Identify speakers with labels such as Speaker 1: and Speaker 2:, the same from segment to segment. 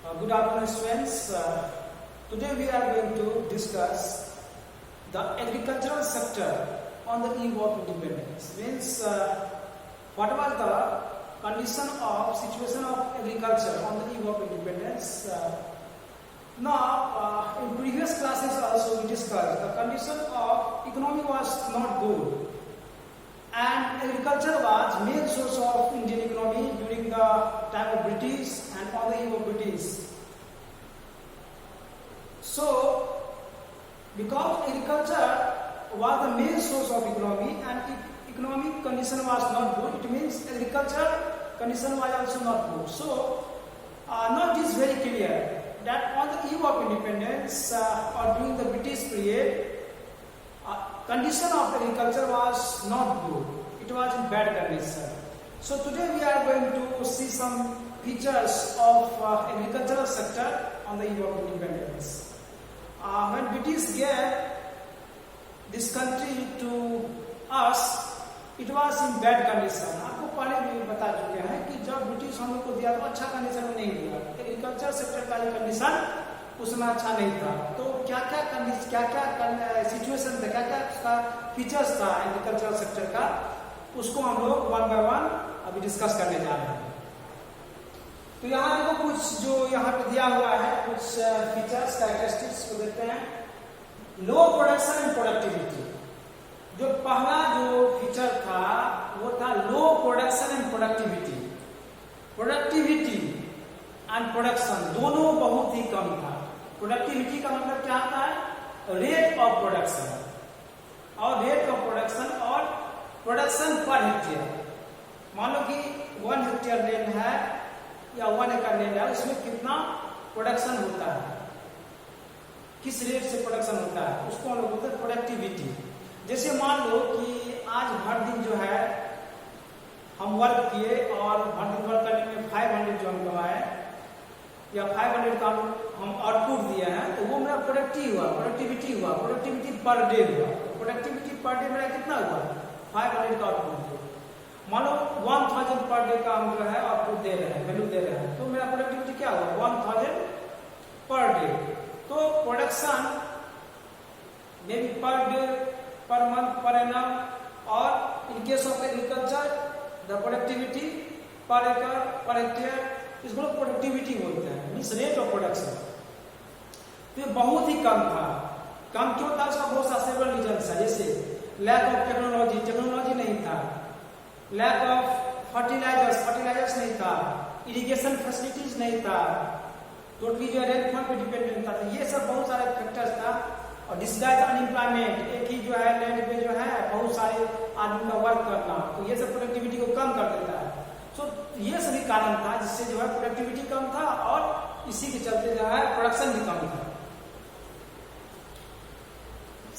Speaker 1: Good afternoon, students. Today we are going to discuss the agricultural sector on the eve of independence. Means what was the condition of situation of agriculture on the eve of independence? Now, in previous classes also we discussed the condition of economy was not good, and agriculture was main source of Indian economy during the time of British and on the eve of British. So, because agriculture was the main source of economy and economic condition was not good, it means agriculture condition was also not good. So, now it is very clear that on the eve of independence or during the British period, condition of agriculture was not good. It was in bad condition. So today we are going to see some features of agricultural sector on the eve of independence. When British gave this country to us, it was in bad condition. आपको पहले भी बता चुके हैं कि जब British हम लोग को दिया तो अच्छा कंडीशन में नहीं दिया. एग्रीकल्चर सेक्टर का कंडीशन उसमें अच्छा नहीं था. तो क्या क्या सिचुएशन था, क्या क्या फीचर्स था एग्रीकल्चर सेक्टर का, उसको हम लोग वन बाय वन अभी डिस्कस करने जा रहे हैं. तो यहाँ देखो कुछ जो यहाँ पे दिया हुआ है, कुछ फीचर्स कैरेक्टरिस्टिक्स को देखते हैं. Low production and productivity. जो पहला जो फीचर था वो था low production and productivity. Productivity and production दोनों बहुत ही कम था. प्रोडक्टिविटी का मतलब क्या होता है? रेट ऑफ प्रोडक्शन, और रेट ऑफ प्रोडक्शन और प्रोडक्शन पर हेक्टेयर. मान लो कि 1 हेक्टेयर लैंड है या 1 एकड़ लैंड है, उसमें कितना प्रोडक्शन होता है, किस रेट से प्रोडक्शन होता है, उसको हम लोग बोलते हैं प्रोडक्टिविटी. जैसे मान लो कि आज भर दिन जो है हम वर्क किए और भर दिन वर्क करने में 500 जो हम कमाए या 500 का हम आउटपुट दिए हैं, तो वो मेरा प्रोडक्टिविटी हुआ. प्रोडक्टिविटी पर डे हुआ. प्रोडक्टिविटी पर डे मेरा कितना हुआ? 500 का आउटपुट हुआ. मान लो 1000 पर डे का हम जो है आउटपुट दे रहे हैं, वैल्यू दे रहे हैं, तो मेरा प्रोडक्टिविटी क्या हुआ? 1000 पर डे. तो production may be per day, per month, per annum, और in case of agriculture the productivity per एकड़, पर हेक्टेयर, इसको लोग प्रोडक्टिविटी बोलते हैं, मींस रेट ऑफ प्रोडक्शन. तो ये बहुत ही कम था. कम क्यों था? उसका बहुत सा सेवरल रीजंस है. जैसे लैक ऑफ टेक्नोलॉजी नहीं था, लैक ऑफ फर्टिलाइजर्स नहीं था, इरिगेशन फैसिलिटीज नहीं था, टोटली जो रेनफॉल पे डिपेंडेंट था. तो ये सब बहुत सारे फैक्टर्स था. और डिस्गाइज अनएम्प्लॉयमेंट, एक ही जो है लैंड पे जो है बहुत सारे आदमी का वर्क करना, तो ये सब प्रोडक्टिविटी को कम कर देता है. सो ये सभी कारण था जिससे जो है प्रोडक्टिविटी कम था और इसी के चलते जो है प्रोडक्शन भी कम था.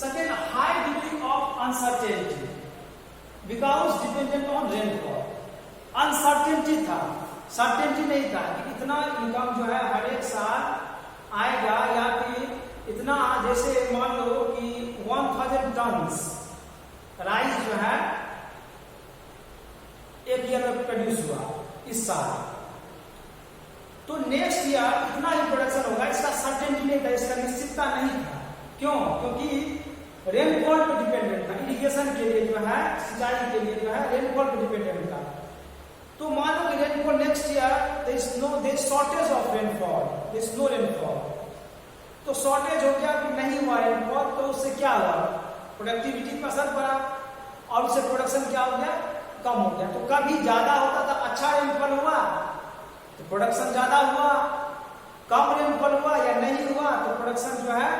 Speaker 1: Second, high degree of uncertainty because dependent on rainfall. Uncertainty था, सर्टेनिटी नहीं था कि इतना इनकम जो है हर एक साल आएगा, या फिर इतना, जैसे मान लो कि 1000 टन राइस जो है एक ईयर में प्रोड्यूस हुआ इस साल, तो नेक्स्ट ईयर इतना ही प्रोडक्शन होगा. इसका सर्टेनिटी नहीं था, इसका निश्चितता नहीं था. क्यों? क्योंकि रेनफॉल पर डिपेंडेंट था. इरिगेशन के लिए जो है, सिंचाई के लिए जो है रेनफॉल पर डिपेंडेंट था. तो मान लो कि rainfall next year there is shortage of rainfall, there is no rainfall. तो शॉर्टेज हो गया, कि नहीं हुआ रेनफॉल, तो उससे क्या हुआ? प्रोडक्टिविटी पर असर पड़ा और उससे प्रोडक्शन क्या हो गया? कम हो गया. तो कभी ज्यादा होता था, अच्छा रेनफॉल हुआ तो प्रोडक्शन ज्यादा हुआ, कम रेनफॉल हुआ या नहीं हुआ तो प्रोडक्शन जो है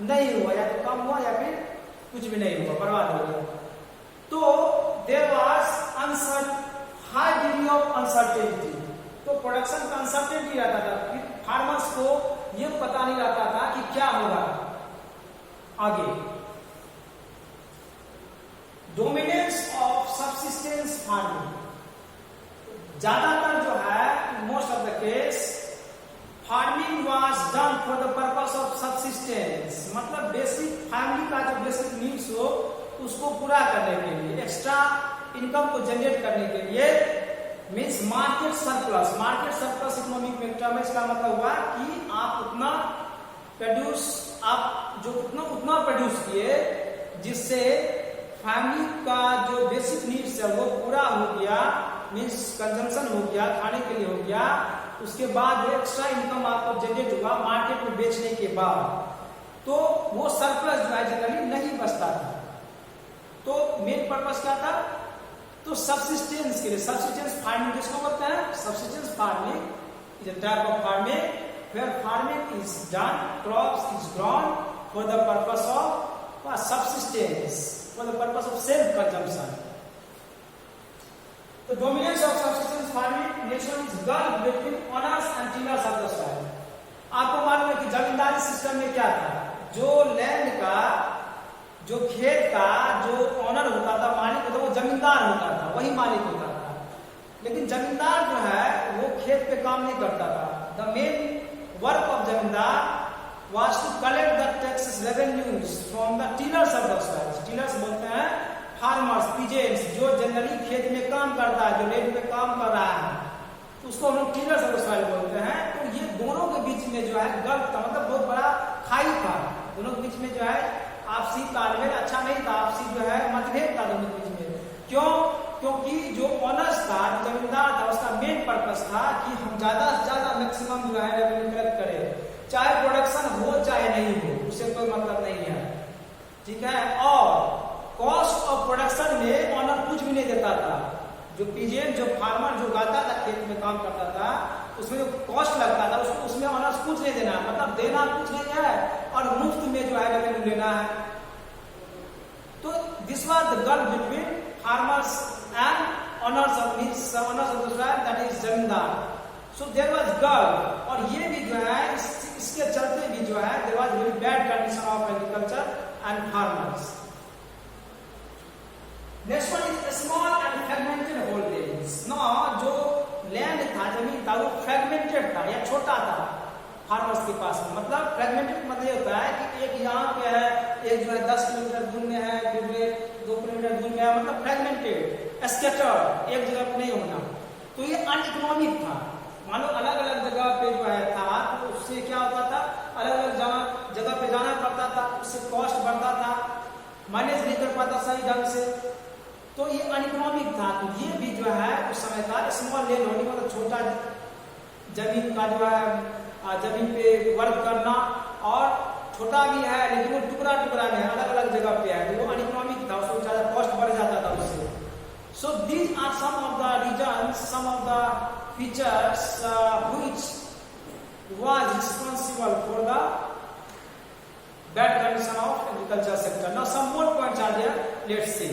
Speaker 1: नहीं हुआ, या तो कम हुआ या फिर कुछ भी नहीं हुआ, बर्बाद हो गया. तो there was high degree of uncertainty. तो प्रोडक्शन का अनसर्टेनिटी रहता था. फार्मर्स को ये पता नहीं रहता था कि क्या होगा आगे. Dominance of subsistence farming. ज्यादातर जो है most of the case farming was done for the purpose of subsistence, मतलब बेसिक फैमिली का जो बेसिक नीड्स हो उसको पूरा करने के लिए, एक्स्ट्रा इनकम को जनरेट करने के लिए means market surplus. Market surplus economic में टर्म है, इसका मतलब हुआ कि आप उतना प्रोड्यूस, आप जो उतना प्रोड्यूस किए जिससे फैमिली का जो बेसिक नीड्स है वो पूरा हो गया, मीन्स कंजम्पशन हो गया, खाने के लिए हो गया। उसके बाद जो एक्स्ट्रा इनकम आपको जनरेट हुआ मार्केट में बेचने के बाद, तो वो सरप्लस जो है जनरली नहीं बचता था। तो मेन पर्पस क्या था? तो सब्सिस्टेंस के लिए, सब्सिस्टेंस फार्मिंग किसको बोलते हैं? Subsistence farming is a type of farming where farming is done, crops is grown for the purpose of subsistence, for the purpose of self consumption. The dominance of subsistence farming nation is gulf between owners and tillers of the soil. आपको मालूम है कि जमींदारी system में क्या था? जो land का, जो खेत का जो ओनर होता था, मालिक होता, वो जमींदार होता था, वही मालिक होता था। लेकिन जमींदार जो है वो खेत पे काम नहीं करता था। The main work of zamindar was to collect the taxes revenues from the tillers of the soil. Tillers बोलते हैं फार्मर्स, पीजेंट्स, जो जनरली खेत में काम करता है, जो लैंड पे काम कर रहा है, तो उसको हम लोग टीलर्स ऑफ द सॉइल बोलते हैं। तो ये दोनों के बीच में जो है गल्फ था, मतलब बहुत बड़ा खाई था। दोनों के बीच में जो है आपसी तालमेल अच्छा नहीं था, आपसी जो है मतभेद था दोनों के बीच में। क्यों? क्योंकि जो ऑनर्स था, जमींदार था, उसका मेन पर्पस था कि हम ज्यादा से ज्यादा मैक्सिमम जो है रेवेन्यू कलेक्ट करें, चाहे प्रोडक्शन हो चाहे नहीं हो, उससे कोई मतलब नहीं है, ठीक है। और कॉस्ट ऑफ प्रोडक्शन में ऑनर कुछ भी नहीं देता था। जो पीजेंट, जो फार्मर जो उगाता था, खेत में काम करता था, उसमें जो कॉस्ट लगता था उसको, उसमें ऑनर्स कुछ नहीं देना, मतलब देना कुछ नहीं है और मुफ्त में जो है रेवेन्यू लेना है। तो this was the gulf between farmers and owners of the soil, that is जमींदार। So there was gulf, और ये भी जो है इसके चलते भी जो है there was very bad condition of agriculture and farmers. Next one is small and fragmented holdings. Now जो लैंड था, जमीन था, वो फ्रेगमेंटेड था या छोटा था फार्मर्स के पास में। मतलब फ्रेगमेंटेड मतलब ये होता है कि एक यहाँ पे है, एक जो है 10 किलोमीटर दूर में है, फिर 2 किलोमीटर दूर में है, मतलब फ्रेगमेंटेड, स्कैटर्ड, एक जगह पे नहीं होना। तो ये अनइकोनॉमिक था। मान लो अलग अलग जगह पे जो है था, तो उससे क्या होता था, अलग अलग जगह पे जाना पड़ता था, उससे कॉस्ट बढ़ता था, मैनेज नहीं कर पाता सही ढंग से, तो ये अनइकोनॉमिक था। तो ये भी जो है उस समय का स्मॉल लैंड होल्डिंग, मतलब छोटा जमीन का जो है जमीन पे वर्क करना, और छोटा भी है लेकिन वो टुकड़ा टुकड़ा में है, अलग अलग जगह पे है, तो वो अनइकोनॉमिक था, उसको ज्यादा कॉस्ट बढ़ जाता था उससे। So these are some of the reasons, some of the features which was responsible for the bad condition of agriculture sector. Now some more points are there. Let's see.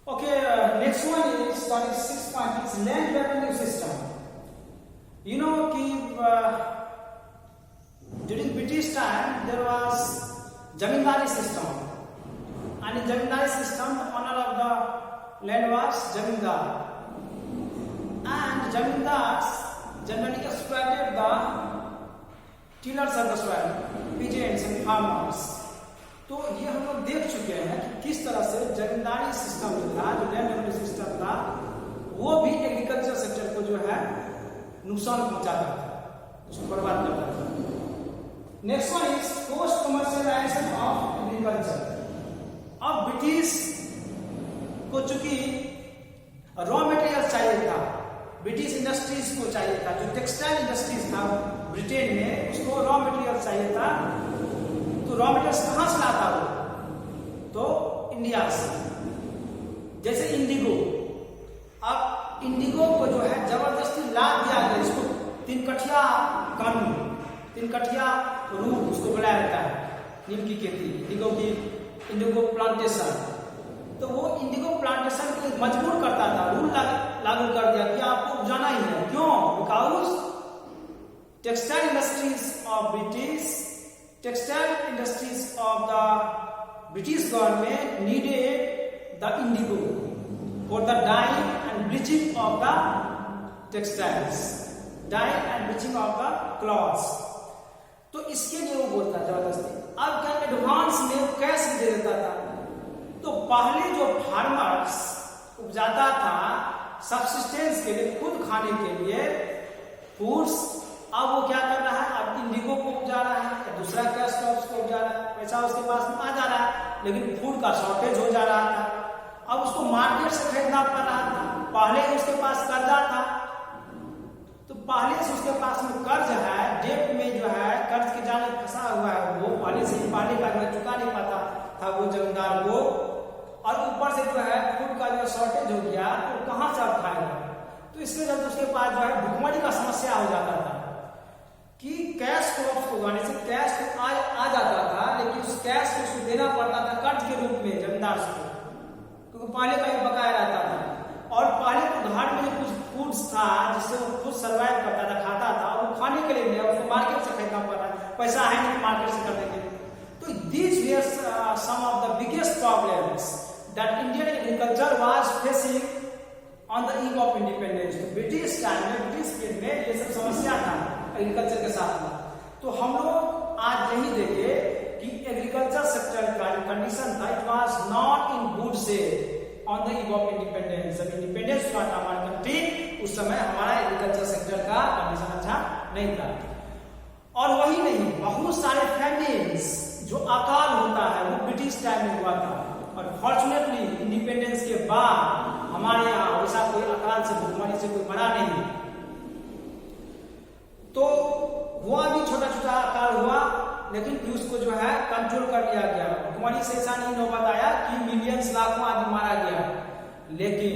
Speaker 1: Okay, next one is study 6 point. It's land revenue system. You know कि during British time there was zamindari system, and in zamindari system the owner of the land was zamindar, and zamindars generally exploited the tillers of the soil, peasants and farmers. तो ये हम लोग देख चुके हैं कि किस तरह से जमींदारी सिस्टम जो था, जो लैंड रेवेन्यू सिस्टम था, वो भी एग्रीकल्चर सेक्टर को जो है नुकसान पहुंचाता था, उसको बर्बाद करता था। Next one is post commercialisation of agriculture. अब ब्रिटिश को चूंकि रॉ मटेरियल चाहिए था, ब्रिटिश इंडस्ट्रीज को चाहिए था, जो टेक्सटाइल इंडस्ट्रीज था ब्रिटेन में, उसको रॉ मटेरियल चाहिए था। तो रॉ मटेरियल कहां से लाता वो? तो इंडिया से। जैसे इंडिगो, अब इंडिगो को जो है जबरदस्ती लाद दिया गया, इसको 3 कठिया कानून, 3 कठिया रूल उसको बुलाया जाता है, नीम की खेती, इंडिगो प्लांटेशन। तो वो इंडिगो प्लांटेशन के लिए मजबूर करता था, रूल लागू कर दिया कि आपको उगाना ही है। क्यों? Because textile industries of the British government needed the indigo for the dyeing and bleaching of the textiles, dyeing and bleaching of the cloths. तो इसके लिए वो बोलता था, पहले जो फार्मर्स उपजाता था सबसिस्टेंस के लिए, खुद खाने के लिए फूड्स, अब वो क्या कर रहा है, अब इंडिगो को उपजा रहा है या दूसरा कैश क्रॉप्स को उपजा रहा है, पैसा उसके पास में आ जा रहा है, लेकिन फूड का शॉर्टेज हो जा रहा था, अब उसको मार्केट से खरीदना पड़ रहा था। पहले उसके पास कर्जा था, तो पहले से उसके पास में कर्ज है, डेट में जो है कर्ज के जाल में फंसा हुआ है, वो पहले का चुका नहीं पाता था वो जमींदार को, और ऊपर से जो है फूड का जो शॉर्टेज हो गया, तो कहाँ से अब खाएगा। तो इसके चलते उसके पास जो है भुखमरी का समस्या हो जाता था कि कैश क्रॉप्स को उगाने से कैश तो आ जाता था, लेकिन उस कैश को उसको देना पड़ता था कर्ज के रूप में जमींदार को, क्योंकि पहले का ही बकाया रहता था। और पहले तो घर में जो कुछ फूड्स था जिससे वो खुद सर्वाइव करता था, खाता था, और वो खाने के लिए नहीं, उसको मार्केट से खरीदना पड़ रहा है, पैसा है नहीं मार्केट से करने के लिए। तो these were some of the biggest problems that Indian agriculture was facing on the eve of independence। तो ब्रिटिश टाइम में, ब्रिटिश पीरियड में ये सब समस्या था एग्रीकल्चर के साथ में। तो हम लोग आज यही देखे कि एग्रीकल्चर सेक्टर का जो कंडीशन था, it was not in good shape on the eve of independence. जब इंडिपेंडेंस हुआ था हमारा कंट्री, उस समय हमारा एग्रीकल्चर सेक्टर का कंडीशन अच्छा नहीं था। और वही नहीं, बहुत सारे फैमिलीज जो अकाल होता है वो ब्रिटिश टाइम में हुआ था, और फॉर्चुनेटली इंडिपेंडेंस के बाद हमारे यहाँ वैसा कोई अकाल से, भुखमरी से कोई मरा नहीं। तो हुआ भी छोटा छोटा अकाल हुआ, लेकिन फिर उसको जो है कंट्रोल कर लिया गया। भुखमरी से ऐसा नहीं नौबत आया कि मिलियंस लाखों आदमी मारा गया, लेकिन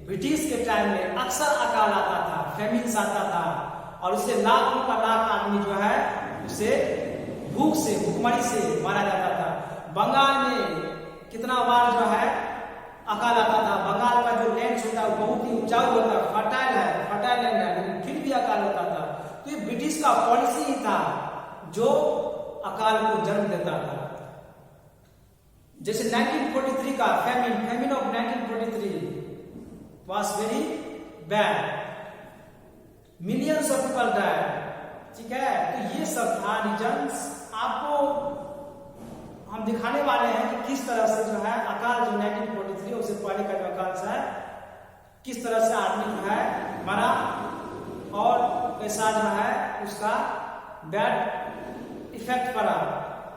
Speaker 1: ब्रिटिश के टाइम में अक्सर अकाल आता था, फेमिन्स आता था, और उससे लाखों का लाख आदमी जो है उसे भूख से, भुखमरी से मारा जाता था। बंगाल में कितना बार जो है अकाल आता था। बंगाल का जो लैंड होता है बहुत ही उपजाऊ होता है, फर्टाइल लैंड है, लेकिन फिर भी अकाल होता था। तो ये ब्रिटिश का पॉलिसी ही था जो अकाल को जन्म देता था। जैसे 1943 का famine of 1943 was very bad, millions of people died. ठीक है, तो ये सब था रीजन्स। आपको हम दिखाने वाले हैं कि किस तरह से जो है अकाल जो 1943 उससे पहले का जो अकाल है, किस तरह से आदमी जो है मरा, और कैसा जो है उसका बैड इफेक्ट पड़ा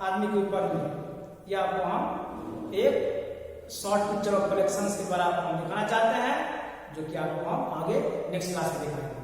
Speaker 1: आदमी के ऊपर में। यह आपको हम एक शॉर्ट पिक्चर ऑफ कलेक्शंस के द्वारा आपको हम दिखाना चाहते हैं, जो कि आपको हम आगे नेक्स्ट क्लास में दिखाएंगे।